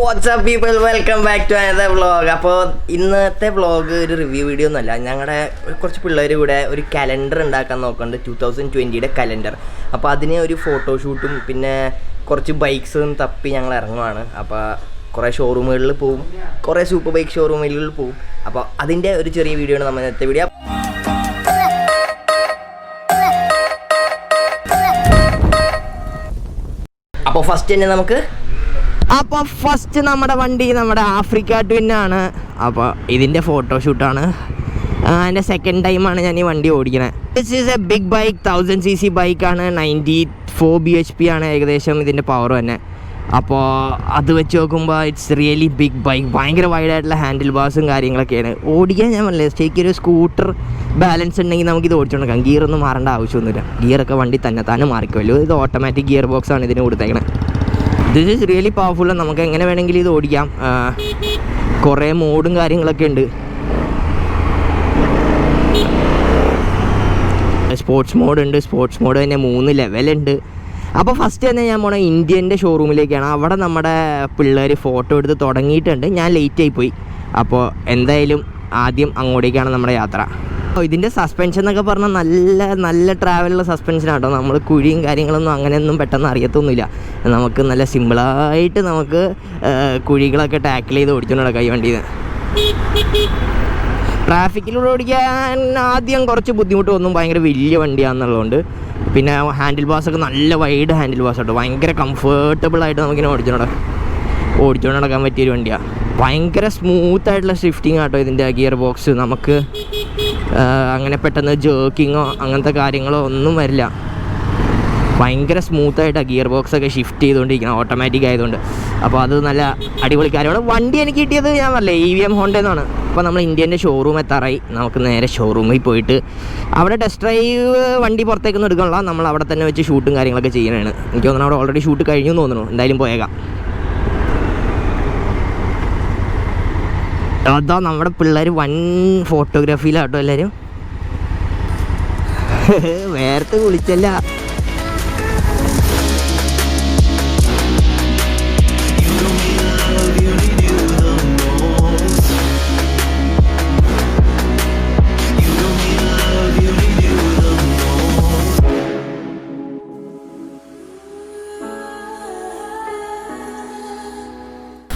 WhatsApp people, welcome back to another vlog. അപ്പോൾ ഇന്നത്തെ vlog ഒരു റിവ്യൂ വീഡിയോ ഒന്നുമല്ല. ഞങ്ങളുടെ കുറച്ച് പിള്ളേർ കൂടെ ഒരു കലണ്ടർ ഉണ്ടാക്കാൻ നോക്കുന്നുണ്ട്, 2020 കലണ്ടർ. അപ്പോൾ അതിന് ഒരു ഫോട്ടോഷൂട്ടും പിന്നെ കുറച്ച് ബൈക്സും തപ്പി ഞങ്ങൾ ഇറങ്ങുവാണ്. അപ്പോൾ കുറേ ഷോറൂമുകളിൽ പോവും, കുറേ സൂപ്പർ ബൈക്ക് ഷോറൂമുകളിൽ പോവും. അപ്പോൾ അതിൻ്റെ ഒരു ചെറിയ വീഡിയോ ആണ് നമ്മൾ ഇന്നത്തെ വീഡിയോ. അപ്പോൾ ഫസ്റ്റ് നമ്മുടെ വണ്ടി നമ്മുടെ ആഫ്രിക്ക ട്വിന്നാണ്. അപ്പോൾ ഇതിൻ്റെ ഫോട്ടോഷൂട്ടാണ്. എൻ്റെ സെക്കൻഡ് ടൈമാണ് ഞാൻ ഈ വണ്ടി ഓടിക്കണത്. This is a big bike, 1000cc ബൈക്കാണ്. 94 bhp ആണ് ഏകദേശം ഇതിൻ്റെ പവർ തന്നെ. അപ്പോൾ അത് വെച്ച് നോക്കുമ്പോൾ ഇറ്റ്സ് റിയലി ബിഗ് ബൈക്ക്. ഭയങ്കര വൈഡായിട്ടുള്ള ഹാൻഡിൽ ബാർസും കാര്യങ്ങളൊക്കെയാണ്. ഓടിക്കാൻ ഞാൻ പറഞ്ഞില്ലേ, ശരിക്കും ഒരു സ്കൂട്ടർ ബാലൻസ് ഉണ്ടെങ്കിൽ നമുക്കിത് ഓടിച്ചുകൊണ്ടിരിക്കാം. ഗിയറൊന്നും മാറേണ്ട ആവശ്യമൊന്നുമില്ല. ഗിയറൊക്കെ വണ്ടി തന്നെ മാറിക്കുമല്ലോ. ഇത് ഓട്ടോമാറ്റിക് ഗിയർ ബോക്സാണ് ഇതിന് കൊടുത്തേക്കണത്. This is really powerful. നമുക്ക് എങ്ങനെ വേണമെങ്കിലും ഇത് ഓടിക്കാം. കുറേ മോഡും കാര്യങ്ങളൊക്കെ ഉണ്ട്. സ്പോർട്സ് മോഡ് ഉണ്ട്. സ്പോർട്സ് മോഡ് തന്നെ 3 ലെവലുണ്ട്. അപ്പോൾ ഫസ്റ്റ് തന്നെ ഞാൻ പോണ ഇന്ത്യൻ്റെ ഷോറൂമിലേക്കാണ്. അവിടെ നമ്മുടെ പിള്ളേർ ഫോട്ടോ എടുത്ത് തുടങ്ങിയിട്ടുണ്ട്. ഞാൻ ലേറ്റായി പോയി. അപ്പോൾ എന്തായാലും ആദ്യം അങ്ങോട്ടേക്കാണ് നമ്മുടെ യാത്ര. അപ്പോൾ ഇതിൻ്റെ സസ്പെൻഷൻ എന്നൊക്കെ പറഞ്ഞാൽ നല്ല ട്രാവലുള്ള സസ്പെൻഷനാണ് കേട്ടോ. നമ്മൾ കുഴിയും കാര്യങ്ങളൊന്നും അങ്ങനെയൊന്നും പെട്ടെന്ന് അറിയത്തൊന്നുമില്ല. നമുക്ക് നല്ല സിമ്പിളായിട്ട് നമുക്ക് കുഴികളൊക്കെ ടാക്കിൾ ചെയ്ത് ഓടിച്ചുകൊണ്ട് നടക്കാം ഈ വണ്ടിയിൽ നിന്ന്. ട്രാഫിക്കിലൂടെ ഓടിക്കാൻ ആദ്യം കുറച്ച് ബുദ്ധിമുട്ട് തോന്നും, ഭയങ്കര വലിയ വണ്ടിയാണെന്നുള്ളതുകൊണ്ട്. പിന്നെ ഹാൻഡിൽ ബാസൊക്കെ നല്ല വൈഡ് ഹാൻഡിൽ ബാസ് കേട്ടോ. ഭയങ്കര കംഫേർട്ടബിളായിട്ട് നമുക്കിങ്ങനെ ഓടിച്ചുകൊണ്ട് നടക്കാൻ പറ്റിയൊരു വണ്ടിയാണ്. ഭയങ്കര സ്മൂത്തായിട്ടുള്ള ഷിഫ്റ്റിംഗ് ആട്ടോ ഇതിൻ്റെ ഗിയർ ബോക്സ്. നമുക്ക് അങ്ങനെ പെട്ടെന്ന് ജേർക്കിങ്ങോ അങ്ങനത്തെ കാര്യങ്ങളോ ഒന്നും വരില്ല. ഭയങ്കര സ്മൂത്തായിട്ടാണ് ഗിയർ ബോക്സൊക്കെ ഷിഫ്റ്റ് ചെയ്തുകൊണ്ടിരിക്കണം, ഓട്ടോമാറ്റിക് ആയതുകൊണ്ട്. അപ്പോൾ അത് നല്ല അടിപൊളി കാര്യമാണ്. വണ്ടി എനിക്ക് കിട്ടിയത് ഞാൻ പറഞ്ഞില്ലേ EVM ഹോണ്ട എന്നാണ്. അപ്പോൾ നമ്മൾ ഇന്ത്യൻ്റെ ഷോറൂം എത്താറായി. നമുക്ക് നേരെ ഷോറൂമിൽ പോയിട്ട് അവിടെ ടെസ്റ്റ് ഡ്രൈവ് വണ്ടി പുറത്തേക്കൊന്നും എടുക്കണില്ല. നമ്മൾ അവിടെ തന്നെ വെച്ച് ഷൂട്ടും കാര്യങ്ങളൊക്കെ ചെയ്യണതാണ്. എനിക്ക് തോന്നുന്നു അവിടെ ഓൾറെഡി ഷൂട്ട് കഴിഞ്ഞു എന്ന് തോന്നുന്നു. എന്തായാലും പോയേക്കാം. അതാ നമ്മുടെ പിള്ളേർ വൻ ഫോട്ടോഗ്രാഫിയിലാട്ടോ എല്ലാവരും. വേർത്ത് കുളിച്ചല്ല.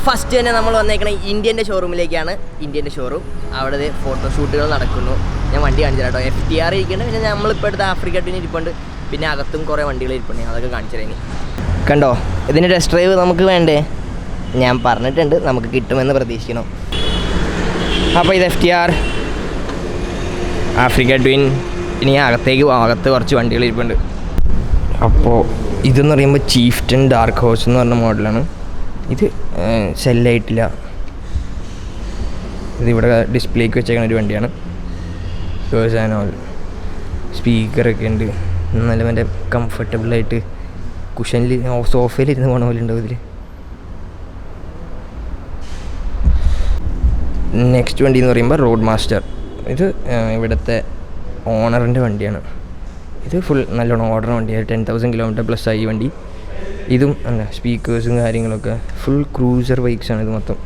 ഫസ്റ്റ് തന്നെ നമ്മൾ വന്നേക്കണേ ഇന്ത്യൻ്റെ ഷോറൂമിലേക്കാണ്. ഇന്ത്യൻ്റെ ഷോറൂം, അവിടെ ഫോട്ടോഷൂട്ടുകൾ നടക്കുന്നു. ഞാൻ വണ്ടി കാണിച്ചു തരാം കേട്ടോ. FTR ഇരിക്കുന്നുണ്ട്. പിന്നെ നമ്മളിപ്പോൾ എടുത്ത ആഫ്രിക്ക ട്വിൻ ഇരിപ്പുണ്ട്. പിന്നെ അകത്തും കുറേ വണ്ടികൾ ഇരിപ്പുണ്ട്. അതൊക്കെ കാണിച്ചു തരാം. ഇനി കണ്ടോ, ഇതിൻ്റെ ടെസ്റ്റ് ഡ്രൈവ് നമുക്ക് വേണ്ടേ? ഞാൻ പറഞ്ഞിട്ടുണ്ട്, നമുക്ക് കിട്ടുമെന്ന് പ്രതീക്ഷിക്കണം. അപ്പോൾ ഇത് FTR ആഫ്രിക്ക ട്വിൻ. ഇനി അകത്തേക്ക് അകത്ത് കുറച്ച് വണ്ടികൾ ഇരിപ്പുണ്ട്. അപ്പോൾ ഇതെന്ന് പറയുമ്പോൾ ചീഫ്റ്റൻ ഡാർക്ക് ഹോഴ്സ് എന്ന് പറഞ്ഞ മോഡലാണ്. ഇത് സെല്ലായിട്ടില്ല. ഇതിവിടെ ഡിസ്പ്ലേക്ക് വെച്ചേക്കുന്ന ഒരു വണ്ടിയാണ്. ഗേഴ്സ് ആൻഡ് ഓൾ സ്പീക്കറൊക്കെ ഉണ്ട്. നല്ല മറ്റേ കംഫർട്ടബിളായിട്ട് കുഷനിൽ സോഫയിലിരുന്ന് പോകണ പോലെ ഉണ്ടാവും ഇതിൽ. നെക്സ്റ്റ് വണ്ടി എന്ന് പറയുമ്പോൾ റോഡ് മാസ്റ്റർ. ഇത് ഇവിടുത്തെ ഓണറിൻ്റെ വണ്ടിയാണ്. ഇത് ഫുൾ നല്ലോണം ഓർഡർ വണ്ടിയാണ്. 10,000 കിലോമീറ്റർ പ്ലസ് ആയി വണ്ടി. ഇതും അല്ല, സ്പീക്കേഴ്സും കാര്യങ്ങളൊക്കെ ഫുൾ ക്രൂസർ ബൈക്സാണ് ഇത് മൊത്തം.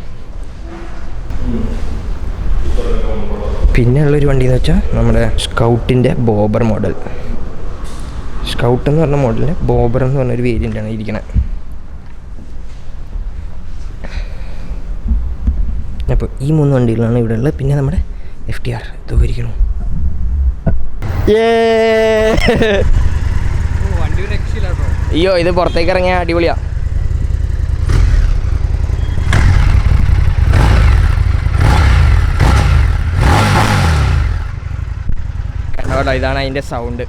പിന്നെ ഉള്ളൊരു വണ്ടി എന്ന് വെച്ചാൽ നമ്മുടെ സ്കൗട്ടിൻ്റെ ബോബർ മോഡൽ. സ്കൗട്ട് എന്ന് പറഞ്ഞ മോഡലിൽ ബോബർ എന്ന് പറഞ്ഞൊരു വേരിയൻ്റാണ് ഇരിക്കണത്. അപ്പോൾ ഈ 3 വണ്ടികളാണ് ഇവിടെ ഉള്ളത്. പിന്നെ നമ്മുടെ FTR ഇരിക്കണം. അയ്യോ, ഇത് പുറത്തേക്ക് ഇറങ്ങിയ അടിപൊളിയാ. കണ്ടോട്ടോ, ഇതാണ് അതിൻ്റെ സൗണ്ട്.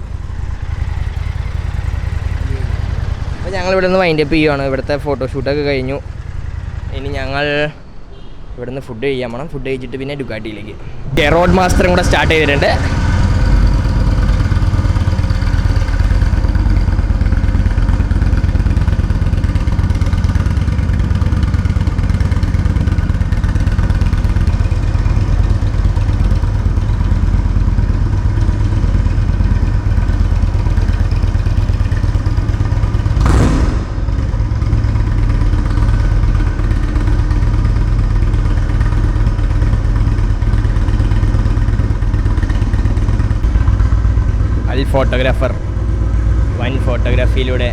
അപ്പോൾ ഞങ്ങൾ ഇവിടെ നിന്ന് വൈൻഡപ്പ് ചെയ്യുവാണ്. ഇവിടുത്തെ ഫോട്ടോഷൂട്ടൊക്കെ കഴിഞ്ഞു. ഇനി ഞങ്ങൾ ഇവിടെ നിന്ന് ഫുഡ് കഴിക്കാൻ പോകണം. ഫുഡ് കഴിച്ചിട്ട് പിന്നെ ഡുക്കാട്ടിയിലേക്ക്. റോഡ് മാസ്റ്ററും കൂടെ സ്റ്റാർട്ട് ചെയ്തിട്ടുണ്ട്. ഫോട്ടോഗ്രാഫർ. വൻ ഫോട്ടോഗ്രാഫിയിലൂടെ.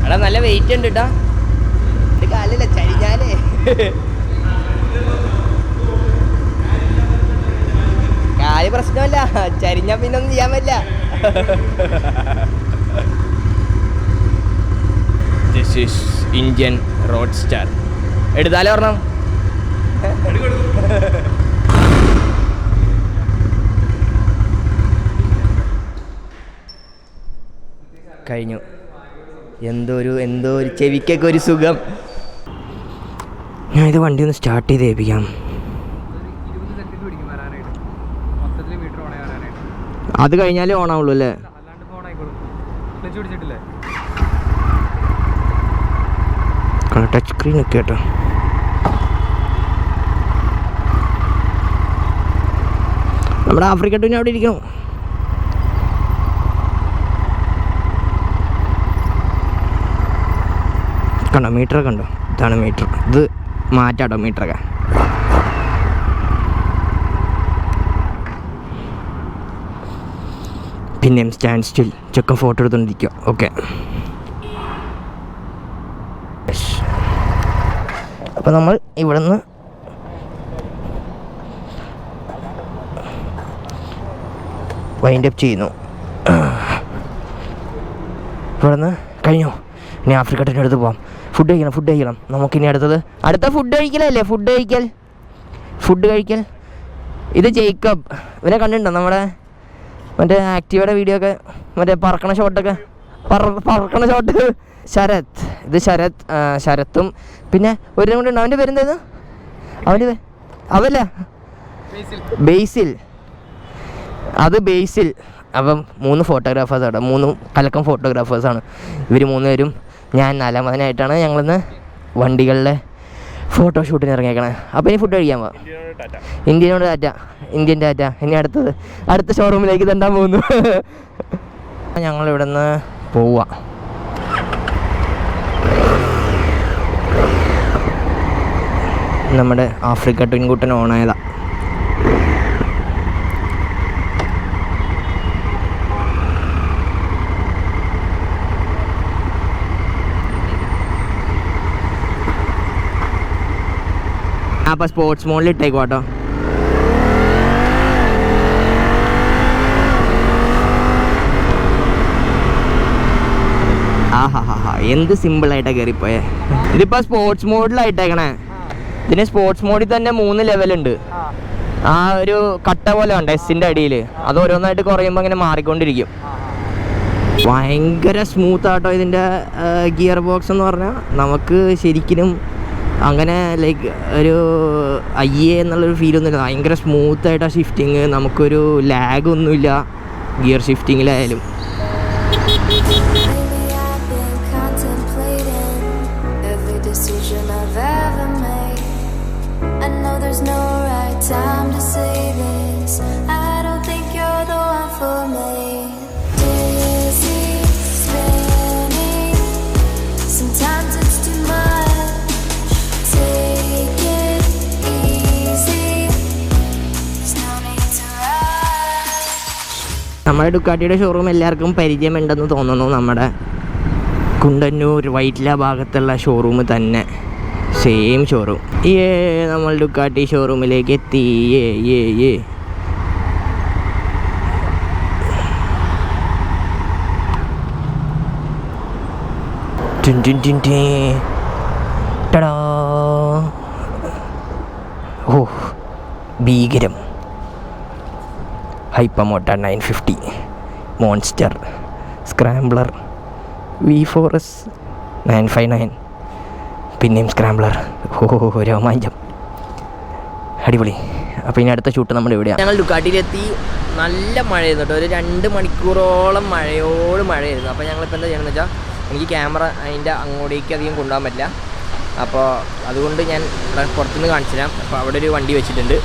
എടാ നല്ല വെയിറ്റ് ഉണ്ട് കേട്ടോ. ഇത് കാലില്ല ചരിഞ്ഞാലേ. കാല് പ്രശ്നമല്ല, ചരിഞ്ഞാ പിന്നെ ഒന്നും ചെയ്യാൻ പറ്റില്ല. This is Indian road star. എടുത്താലോ പറഞ്ഞോ. കഴിഞ്ഞു. എന്തോ ഒരു ചെവിക്കൊക്കെ ഒരു സുഖം. ഞാൻ ഇത് വണ്ടി ഒന്ന് സ്റ്റാർട്ട് ചെയ്ത് ഏൽപ്പിക്കാം. അത് കഴിഞ്ഞാലേ ഓണാവുള്ളൂ അല്ലേ? ടച്ച് സ്ക്രീൻ ഒക്കെ കേട്ടോ. നമ്മുടെ ആഫ്രിക്ക ടൂവിന് അവിടെ ഇരിക്കണം. കണ്ടോ മീറ്ററൊക്കെ ഉണ്ടോ? ഇതാണ് മീറ്റർ. ഇത് മാറ്റാട്ടോ മീറ്ററൊക്കെ. പിന്നെയും സ്റ്റാൻഡ് സ്റ്റിൽ. ചെക്കൻ ഫോട്ടോ എടുത്തോണ്ടിരിക്കുക. ഓക്കെ, അപ്പോൾ നമ്മൾ ഇവിടെ നിന്ന് വൈൻഡ് അപ്പ് ചെയ്യുന്നു. ഇവിടെ നിന്ന് കഴിഞ്ഞു. ഇനി ആഫ്രിക്ക ടൂറിൻ്റെ അടുത്ത് പോകാം. ഫുഡ് കഴിക്കണം. നമുക്കിനി അടുത്ത ഫുഡ് കഴിക്കലല്ലേ? ഫുഡ് കഴിക്കൽ. ഇത് ജേക്കബ്. ഇവരെ കണ്ടിട്ടുണ്ടോ? നമ്മുടെ മറ്റേ ആക്റ്റീവയുടെ വീഡിയോ ഒക്കെ, മറ്റേ പറക്കണ ഷോട്ടൊക്കെ. പറക്കണ ഷോട്ട്. ശരത്. ഇത് ശരത്തും പിന്നെ ഒരു കൂടെ ഉണ്ട്. അവൻ്റെ പേരെന്തായിരുന്നു? അതല്ല ബേസിൽ. അത് ബേസിൽ. അപ്പം 3 ഫോട്ടോഗ്രാഫേഴ്സാണ്. 3 കലക്കം ഫോട്ടോഗ്രാഫേഴ്സാണ് ഇവർ 3 പേരും. ഞാൻ 4ാമതിനായിട്ടാണ് ഞങ്ങളിന്ന് വണ്ടികളിലെ ഫോട്ടോഷൂട്ടിന് ഇറങ്ങിയേക്കണേ. അപ്പോൾ ഇനി ഫുഡ് കഴിക്കാൻ പോവാം. ഇന്ത്യൻ ടാറ്റ. ഇനി അടുത്ത ഷോറൂമിലേക്ക് തണ്ടാൻ പോകുന്നു. ഞങ്ങളിവിടെ നിന്ന് പോവുക. നമ്മുടെ ആഫ്രിക്ക ട്വിൻകൂട്ടൻ ഓണായതാ. അപ്പോൾ സ്പോർട്സ് മോഡിൽ ഇട്ടേക്കോട്ടോ. എന്ത് സിമ്പിളായിട്ടാണ് കയറിപ്പോയേ. ഇതിപ്പോൾ സ്പോർട്സ് മോഡിലായിട്ടേക്കണേ. ഇതിന് സ്പോർട്സ് മോഡിൽ തന്നെ 3 ലെവലുണ്ട്. ആ ഒരു കട്ട പോലെ ഉണ്ട് എസ്സിൻ്റെ അടിയിൽ. അത് ഓരോന്നായിട്ട് കുറയുമ്പോൾ ഇങ്ങനെ മാറിക്കൊണ്ടിരിക്കും. ഭയങ്കര സ്മൂത്താട്ടോ ഇതിൻ്റെ ഗിയർ ബോക്സ് എന്ന് പറഞ്ഞാൽ. നമുക്ക് ശരിക്കും അങ്ങനെ ലൈക്ക് ഒരു എന്നുള്ളൊരു ഫീലൊന്നുമില്ല. ഭയങ്കര സ്മൂത്തായിട്ടാണ് ഷിഫ്റ്റിങ്. നമുക്കൊരു ലാഗൊന്നുമില്ല ഗിയർ ഷിഫ്റ്റിങ്ങിലായാലും. നമ്മുടെ ഡുക്കാട്ടിയുടെ ഷോറൂം എല്ലാവർക്കും പരിചയമുണ്ടെന്ന് തോന്നുന്നു. നമ്മുടെ കുണ്ടന്നൂർ വൈറ്റില ഭാഗത്തുള്ള ഷോറൂം തന്നെ. Same showroom. നമ്മൾ ഡുക്കാട്ടി ഷോറൂമിലേക്ക് എത്തി. ഓ ഭീകരം. ഹൈപ്പമോട്ട 950, മോൺസ്റ്റർ, സ്ക്രാംബ്ലർ, V4S 959, പിന്നെയും സ്ക്രാംബ്ലർ. രോമാഞ്ചം, അടിപൊളി. അപ്പോൾ ഇനി അടുത്ത ഷൂട്ട് നമ്മൾ ഇവിടെയാണ്. ഞങ്ങൾ ഡുക്കാട്ടിയിലെത്തി. നല്ല മഴയായിരുന്നു കേട്ടോ. ഒരു 2 മണിക്കൂറോളം മഴയായിരുന്നു. അപ്പോൾ ഞങ്ങളിപ്പോൾ എന്താ ചെയ്യണമെന്ന് വെച്ചാൽ, എനിക്ക് ക്യാമറ അതിൻ്റെ അങ്ങോട്ടേക്ക് അധികം കൊണ്ടുപോകാൻ പറ്റില്ല. അപ്പോൾ അതുകൊണ്ട് ഞാൻ പുറത്തുനിന്ന് കാണിച്ചു തരാം. അപ്പോൾ അവിടെ ഒരു വണ്ടി വെച്ചിട്ടുണ്ട്.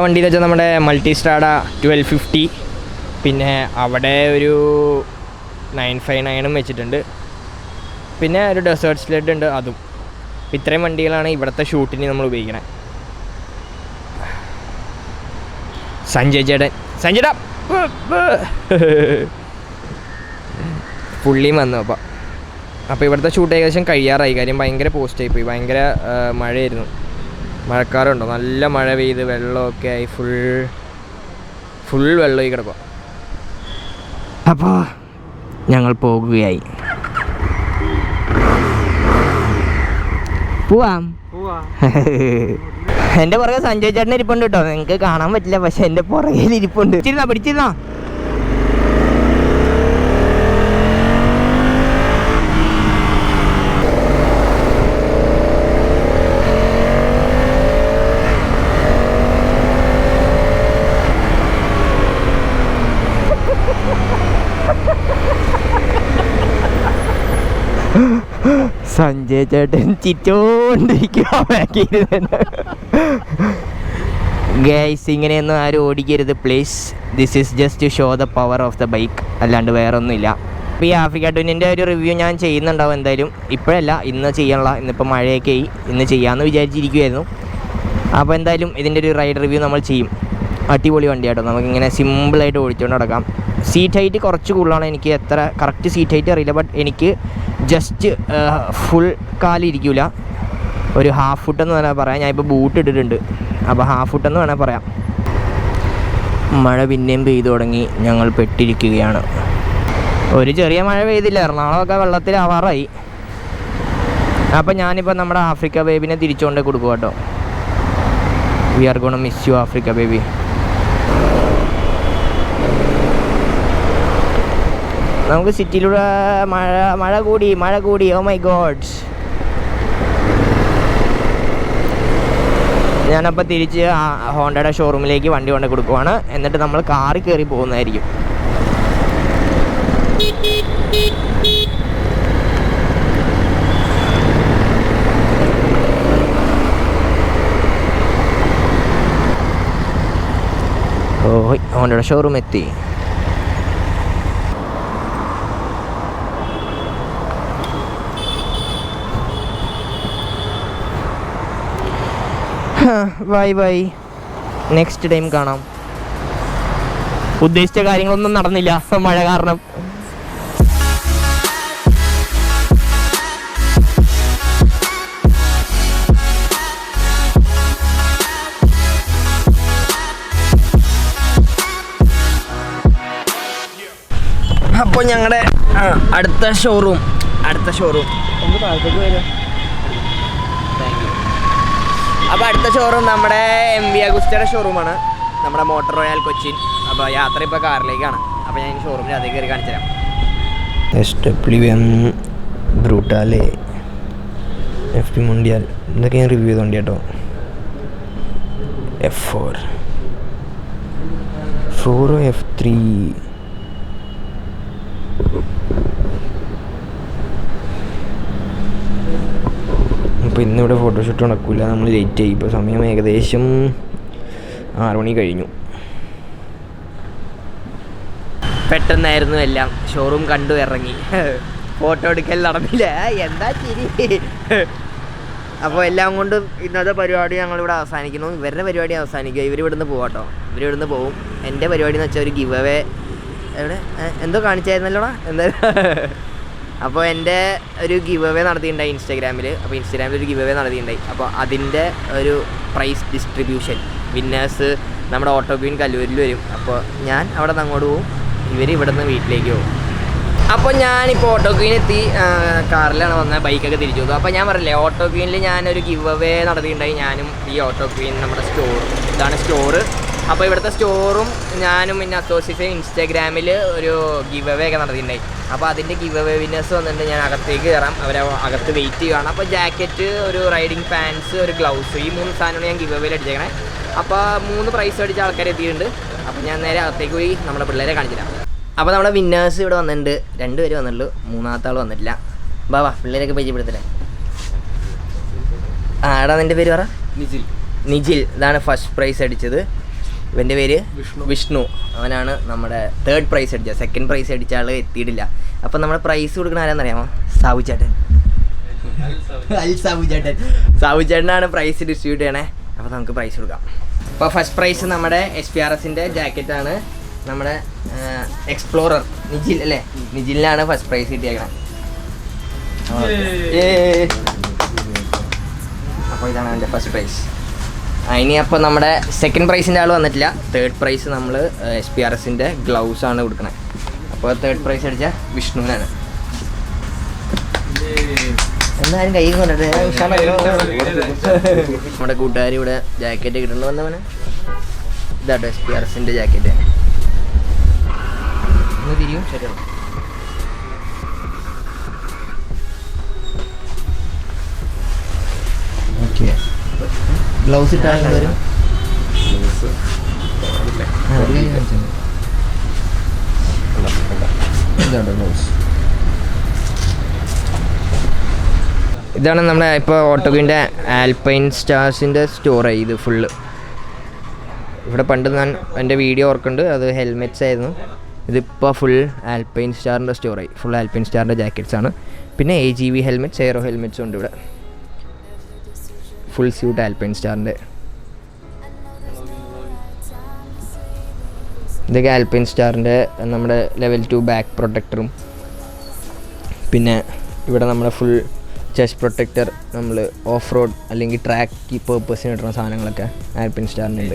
വണ്ടി എന്ന് വെച്ചാൽ നമ്മുടെ മൾട്ടിസ്ട്രാഡ 1250, പിന്നെ അവിടെ ഒരു 959 വെച്ചിട്ടുണ്ട്, പിന്നെ ഒരു ഡെസേർട്ട് സ്ലെഡ് ഉണ്ട് അതും. ഇത്രയും വണ്ടികളാണ് ഇവിടുത്തെ ഷൂട്ടിന് നമ്മൾ ഉപയോഗിക്കുന്നത്. സഞ്ജയ് ചേട്ടൻ പുള്ളിയും വന്നു. അപ്പോൾ ഇവിടുത്തെ ഷൂട്ട് ഏകദേശം കഴിയാറായി. കാര്യം ഭയങ്കര പോസ്റ്റായി പോയി. ഭയങ്കര മഴയായിരുന്നു. മഴക്കാറുണ്ടോ, നല്ല മഴ പെയ്ത് വെള്ളമൊക്കെ ആയി ഫുൾ വെള്ളമായി കിടക്കുക. അപ്പോൾ ഞങ്ങൾ പോകുകയായി. പോവാം. എൻ്റെ പുറകെ സഞ്ജയ് ചേട്ടൻ ഇരിപ്പുണ്ട് കേട്ടോ. നിങ്ങൾക്ക് കാണാൻ പറ്റില്ല, പക്ഷെ എൻ്റെ പുറകിൽ ഇരിപ്പുണ്ട്. പിടിച്ചിരുന്നോ? സഞ്ജയ് ചേട്ടൻ ചിറ്റോണ്ടിരിക്കുക. ഗൈസ്, ഇങ്ങനെയൊന്നും ആരും ഓടിക്കരുത് please. This is just to show the power of the bike, അല്ലാണ്ട് വേറെ ഒന്നുമില്ല. അപ്പോൾ ഈ ആഫ്രിക്ക ട്വിന്നിൻ്റെ ഒരു റിവ്യൂ ഞാൻ ചെയ്യുന്നുണ്ടാവും എന്തായാലും. ഇപ്പോഴല്ല, ഇന്ന് ചെയ്യാനുള്ള. ഇന്നിപ്പോൾ മഴയൊക്കെ ആയി, ഇന്ന് ചെയ്യാമെന്ന് വിചാരിച്ചിരിക്കുമായിരുന്നു. അപ്പോൾ എന്തായാലും ഇതിൻ്റെ ഒരു റൈഡ് റിവ്യൂ നമ്മൾ ചെയ്യും. അടിപൊളി വണ്ടിയാട്ടോ. നമുക്കിങ്ങനെ സിമ്പിളായിട്ട് ഓടിച്ചുകൊണ്ട് നടക്കാം. സീറ്റ് ഹൈറ്റ് കുറച്ച് കൂടുതലാണ്. എനിക്ക് എത്ര കറക്റ്റ് സീറ്റ് ഹൈറ്റ് അറിയില്ല, ബട്ട് എനിക്ക് ജസ്റ്റ് ഫുൾ കാലിരിക്കില്ല, ഒരു ഹാഫ് ഫുട്ടെന്ന് വേണമെങ്കിൽ പറയാം. ഞാനിപ്പോൾ ബൂട്ട് ഇട്ടിട്ടുണ്ട്, അപ്പോൾ ഹാഫ് ഫുട്ടെന്ന് വേണമെങ്കിൽ പറയാം. മഴ പിന്നെയും പെയ്തു തുടങ്ങി. ഞങ്ങൾ പെട്ടിരിക്കുകയാണ്. ഒരു ചെറിയ മഴ പെയ്തില്ല, എറണാകുളമൊക്കെ വെള്ളത്തിലാവാറായി. അപ്പോൾ ഞാനിപ്പോൾ നമ്മുടെ ആഫ്രിക്ക ബേബിനെ തിരിച്ചുകൊണ്ടേ കൊടുക്കുക കേട്ടോ. We are gonna miss you Africa baby. നമുക്ക് സിറ്റിയിലൂടെ മഴ കൂടി. Oh my God. ഞാനപ്പോൾ തിരിച്ച് ഹോണ്ടയുടെ ഷോറൂമിലേക്ക് വണ്ടി കൊണ്ട് കൊടുക്കുവാണ്. എന്നിട്ട് നമ്മൾ കാറിൽ കയറി പോകുന്നതായിരിക്കും. ഓ, ഹോണ്ടയുടെ ഷോറൂം എത്തി. ബൈ. നെക്സ്റ്റ് ടൈം കാണാം. ഉദ്ദേശിച്ച കാര്യങ്ങളൊന്നും നടന്നില്ല മഴ കാരണം. അപ്പോൾ ഞങ്ങളുടെ അടുത്ത ഷോറൂം ഒന്ന് താഴത്തേക്ക് വരിക. അപ്പോൾ അടുത്ത ഷോറൂം നമ്മുടെ MV അഗുസ്റ്റയുടെ ഷോറൂമാണ്, നമ്മുടെ മോട്ടോർ റോയൽ കൊച്ചിൻ. അപ്പോൾ യാത്ര ഇപ്പോൾ കാറിലേക്കാണ്. അപ്പോൾ ഞാൻ ഷോറൂമിൽ അതേ കയറി കാണിച്ചു തരാം. SWM ബ്രൂട്ടാലെ FP മുണ്ടിയാൽ ഇതൊക്കെ ഞാൻ റിവ്യൂ ചെയ്തോണ്ടി കേട്ടോ. F4 F3 അപ്പോൾ ഇന്നിവിടെ ഫോട്ടോഷൂട്ട് നടക്കില്ല, നമ്മൾ ലേറ്റ് ആയി. ഇപ്പോൾ സമയം ഏകദേശം 6 മണി കഴിഞ്ഞു. പെട്ടെന്നായിരുന്നു എല്ലാം. ഷോറൂം കണ്ടു ഇറങ്ങി, ഫോട്ടോ എടുക്കൽ നടന്നില്ല. എന്താ ചിരി. അപ്പോൾ എല്ലാം കൊണ്ടും ഇന്നത്തെ പരിപാടി ഞങ്ങളിവിടെ അവസാനിക്കുന്നു. ഇവരുടെ പരിപാടി അവസാനിക്കുക. ഇവരിവിടുന്ന് പോകാട്ടോ. ഇവരിവിടുന്ന് പോവും. എൻ്റെ പരിപാടി എന്ന് വെച്ചാൽ ഒരു ഗിവ് അവേ എവിടെ എന്തോ കാണിച്ചായിരുന്നല്ലോടാ എന്തായാലും. അപ്പോൾ എൻ്റെ ഒരു ഗിവ് അവേ നടത്തിയിട്ടുണ്ടായി ഇൻസ്റ്റാഗ്രാമിൽ. അപ്പോൾ ഇൻസ്റ്റാഗ്രാമിൽ ഒരു ഗിവ് അവേ നടത്തിയിട്ടുണ്ടായി. അപ്പോൾ അതിൻ്റെ ഒരു പ്രൈസ് ഡിസ്ട്രിബ്യൂഷൻ വിന്നേഴ്സ് നമ്മുടെ ഓട്ടോ ക്വീൻ കല്ലൂരിൽ വരും. അപ്പോൾ ഞാൻ അവിടെ നിന്ന് അങ്ങോട്ട് പോകും, ഇവർ ഇവിടെ നിന്ന് വീട്ടിലേക്ക് പോകും. അപ്പോൾ ഞാനിപ്പോൾ ഓട്ടോ ക്വീൻ എത്തി. കാറിലാണ് വന്നത്, ബൈക്കൊക്കെ തിരിച്ചു പോകും. അപ്പോൾ ഞാൻ പറഞ്ഞില്ലേ, ഓട്ടോ ക്വീനിൽ ഞാനൊരു ഗിവ് അവേ നടത്തിയിട്ടുണ്ടായി. ഞാനും ഈ ഓട്ടോ ക്വീൻ നമ്മുടെ സ്റ്റോർ, ഇതാണ് സ്റ്റോറ്. അപ്പോൾ ഇവിടുത്തെ സ്റ്റോറും ഞാനും പിന്നെ അസോസിയേഷൻ ഇൻസ്റ്റാഗ്രാമിൽ ഒരു ഗിവ് അവേ ഒക്കെ നടത്തിയിട്ടുണ്ടായി. അപ്പോൾ അതിൻ്റെ ഗിവ് അവേ വിന്നേഴ്സ് വന്നിട്ട് ഞാൻ അകത്തേക്ക് കയറാം. അവരെ അകത്ത് വെയിറ്റ് ചെയ്യുകയാണ്. അപ്പോൾ ജാക്കറ്റ്, ഒരു റൈഡിങ് പാൻസ്, ഒരു ഗ്ലൗസ്, ഈ 3 സാധനമാണ് ഞാൻ ഗിവ് അവേയിൽ അടിച്ചേക്കണേ. അപ്പോൾ 3 പ്രൈസ് അടിച്ച ആൾക്കാർ എത്തിയിട്ടുണ്ട്. അപ്പോൾ ഞാൻ നേരെ അകത്തേക്ക് പോയി നമ്മുടെ പിള്ളേരെ കാണിച്ചിരാം. അപ്പോൾ നമ്മുടെ വിന്നേഴ്സ് ഇവിടെ വന്നിട്ടുണ്ട്. 2 പേര് വന്നിട്ടുള്ളൂ, 3ാമത്തെ ആൾ വന്നിട്ടില്ല. വാ പിള്ളേരൊക്കെ പരിചയപ്പെടുത്തല്ലേ. എടാ നിൻ്റെ പേര് പറ. നിജിൽ. ഇതാണ് ഫസ്റ്റ് പ്രൈസ് അടിച്ചത്. ഇവൻ്റെ പേര് വിഷ്ണു. അവനാണ് നമ്മുടെ 3rd പ്രൈസ് അടിച്ചത്. 2nd പ്രൈസ് അടിച്ച ആൾ എത്തിയിട്ടില്ല. അപ്പം നമ്മുടെ പ്രൈസ് കൊടുക്കണ ആരാന്നറിയാമോ? സാവു ചേട്ടൻ. സാവു ചേട്ടനാണ് പ്രൈസ് ഡിസ്ട്രിബ്യൂട്ട് ചെയ്യണേ. അപ്പോൾ നമുക്ക് പ്രൈസ് കൊടുക്കാം. അപ്പോൾ ഫസ്റ്റ് പ്രൈസ് നമ്മുടെ SPRSൻ്റെ ജാക്കറ്റാണ്. നമ്മുടെ എക്സ്പ്ലോറർ നിജിൽ അല്ലേ, നിജിലിനാണ് ഫസ്റ്റ് പ്രൈസ് കിട്ടിയേക്കണം. അപ്പോൾ ഇതാണ് എൻ്റെ ഫസ്റ്റ് പ്രൈസ്. ഇനി അപ്പോൾ നമ്മുടെ സെക്കൻഡ് പ്രൈസിൻ്റെ ആൾ വന്നിട്ടില്ല. തേർഡ് പ്രൈസ് നമ്മൾ SPRSൻ്റെ ഗ്ലൗസ് ആണ് കൊടുക്കണത്. അപ്പോൾ തേർഡ് പ്രൈസ് അടിച്ച വിഷ്ണുവിനാണ്. എന്തായാലും കൈ കൊണ്ടിട്ട് നമ്മുടെ കൂട്ടുകാർ ഇവിടെ ജാക്കറ്റ് കിട്ടുന്നു വന്നവന്. ഇതാട്ടോ SPRSൻ്റെ ജാക്കറ്റ്. ഒന്ന് തിരിയും ശരിയാണ്. ഓക്കെ, ഗ്ലൗസ് ഇട്ടാൽ വരും. ഇതാണ് നമ്മുടെ ഇപ്പോൾ ഓട്ടോഗിൻ്റെ ആൽപൈൻ സ്റ്റാർസിൻ്റെ സ്റ്റോറായി ഇത് ഫുള്ള്. ഇവിടെ പണ്ട് ഞാൻ എൻ്റെ വീഡിയോ ഓർക്കുന്നുണ്ട്, അത് ഹെൽമെറ്റ്സ് ആയിരുന്നു. ഇതിപ്പോൾ ഫുൾ ആൽപൈൻ സ്റ്റാറിൻ്റെ സ്റ്റോറായി. ഫുൾ ആൽപൈൻ സ്റ്റാറിൻ്റെ ജാക്കറ്റ്സ് ആണ്. പിന്നെ AGV ഹെൽമെറ്റ്സ്, എയറോ ഹെൽമെറ്റ്സും ഉണ്ട് ഇവിടെ. ഫുൾ സ്യൂട്ട് ആൽപൈൻ സ്റ്റാറിൻ്റെ. ഇതൊക്കെ ആൽപൈൻ സ്റ്റാറിൻ്റെ നമ്മുടെ ലെവൽ 2 ബാക്ക് പ്രൊട്ടക്ടറും, പിന്നെ ഇവിടെ നമ്മുടെ ഫുൾ ചെസ്റ്റ് പ്രൊട്ടക്ടർ, നമ്മൾ ഓഫ് റോഡ് അല്ലെങ്കിൽ ട്രാക്ക് പേർപ്പസിന് കിട്ടുന്ന സാധനങ്ങളൊക്കെ ആൽപൈൻ സ്റ്റാറിൻ്റെ ഉണ്ട്.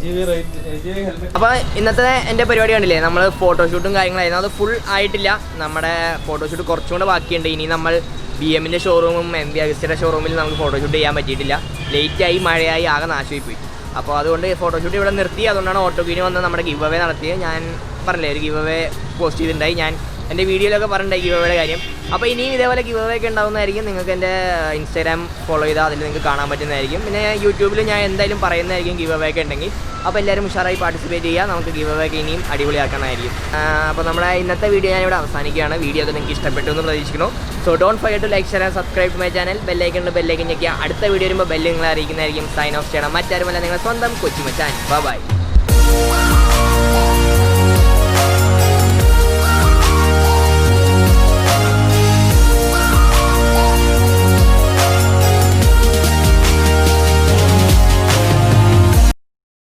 അപ്പോൾ ഇന്നത്തെ എൻ്റെ പരിപാടി കണ്ടില്ലേ, നമ്മൾ ഫോട്ടോഷൂട്ടും കാര്യങ്ങളായിരുന്നു. അത് ഫുൾ ആയിട്ടില്ല, നമ്മുടെ ഫോട്ടോഷൂട്ട് കുറച്ചും കൂടെ ബാക്കിയുണ്ട്. ഇനി നമ്മൾ BMൻ്റെ ഷോറൂമും MB അഗസ്റ്റയുടെ ഷോറൂമിൽ നമുക്ക് ഫോട്ടോഷൂട്ട് ചെയ്യാൻ പറ്റിയിട്ടില്ല. ലേറ്റായി, മഴയായി, ആകെ നാശമായി പോയി. അപ്പോൾ അതുകൊണ്ട് ഫോട്ടോഷൂട്ട് ഇവിടെ നിർത്തി. അതുകൊണ്ടാണ് ഓട്ടോഗിന് വന്ന് നമ്മുടെ ഗിവ് അവേ നടത്തിയത്. ഞാൻ പറഞ്ഞില്ലേ, ഒരു ഗിവ് അവേ പോസ്റ്റ് ചെയ്തിട്ടുണ്ടായി. ഞാൻ എൻ്റെ വീഡിയോയിലൊക്കെ പറഞ്ഞിട്ടുണ്ടായി ഗിവ് അവയുടെ കാര്യം. അപ്പോൾ ഇനിയും ഇതേപോലെ ഗിവ് അവേ ഒക്കെ ഉണ്ടാകുന്നതായിരിക്കും. നിങ്ങൾക്ക് എൻ്റെ Instagram ഫോളോ ചെയ്താൽ അതിൽ നിങ്ങൾക്ക് കാണാൻ പറ്റുന്നതായിരിക്കും. പിന്നെ യൂട്യൂബിൽ ഞാൻ എന്തായാലും പറയുന്നതായിരിക്കും ഗിവ് അവേ ഒക്കെ ഉണ്ടെങ്കിൽ. അപ്പോൾ എല്ലാവരും ഉഷാറായി പാർട്ടിസിപ്പേറ്റ് ചെയ്യുക. നമുക്ക് ഗിവ് അവേ ഒക്കെ ഇനിയും അടിപൊളിയാക്കാനായിരിക്കും. അപ്പോൾ നമ്മുടെ ഇന്നത്തെ വീഡിയോ ഞാനിവിടെ അവസാനിക്കുകയാണ്. വീഡിയോ ഒക്കെ നിങ്ങൾക്ക് ഇഷ്ടപ്പെട്ടു എന്ന് പ്രതീക്ഷിക്കുന്നു. So don't forget to like, share and subscribe to my channel. ബെല്ലൈക്കൺ ഞെക്കുക. അടുത്ത വീഡിയോ വരുമ്പോൾ ബെല്ല് നിങ്ങളെ അറിയിക്കുന്നതായിരിക്കും. സൈൻ ഓഫ് ചെയ്യണം. മറ്റാരുമല്ല, നിങ്ങളുടെ സ്വന്തം കൊച്ചി മച്ചാൻ. ബൈ.